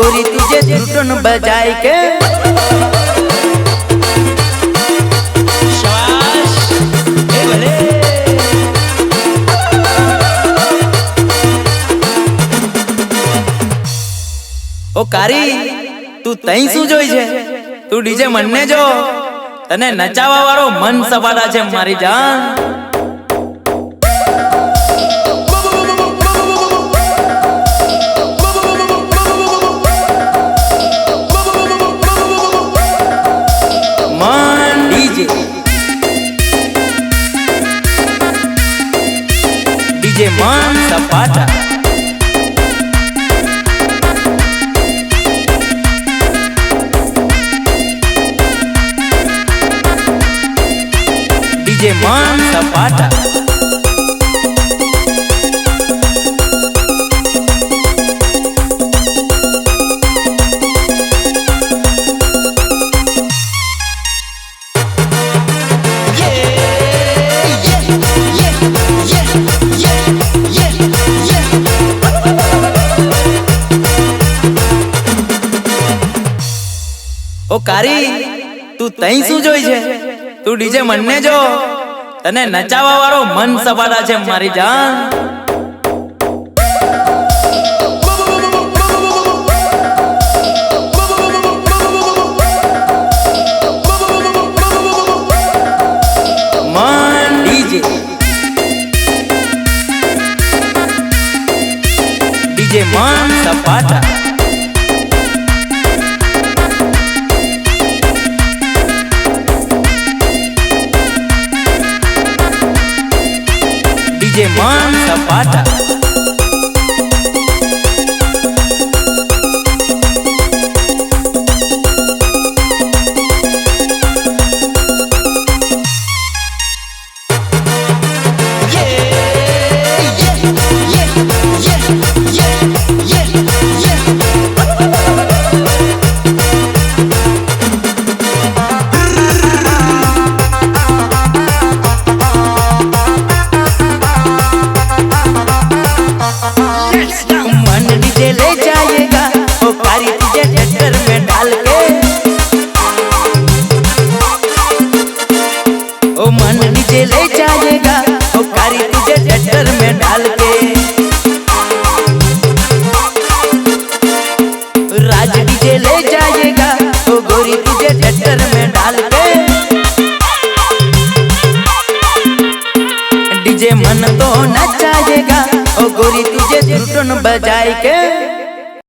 गोरी तुझे झूठन बजाई के ओ कारी तू तई शू जोई छे तू डीजे मनने जो तने नचावा वाळो मन सवाड़ा छे मारी जान। मन डीजे डीजे मन सपाटा डीजे मन सपाटा ओ कारी तू तई शू जोई छे तू डीजे मनने जो तने नचावा वाळो मन सवाड़ा छे मारी जान। मन डीजे डीजे मन सपाटा डीजे मन सपाटा ले जाएगा ओ कारी तुझे ट्रैक्टर में डाल के ओ मन डीजे ले जाएगा ओ कारी तुझे ट्रैक्टर में डाल के राज डीजे ले जाएगा ओ गोरी तुझे ट्रैक्टर में डाल के डीजे मन तो नचाएगा ओ गोरी तुझे झूठन बजाई के।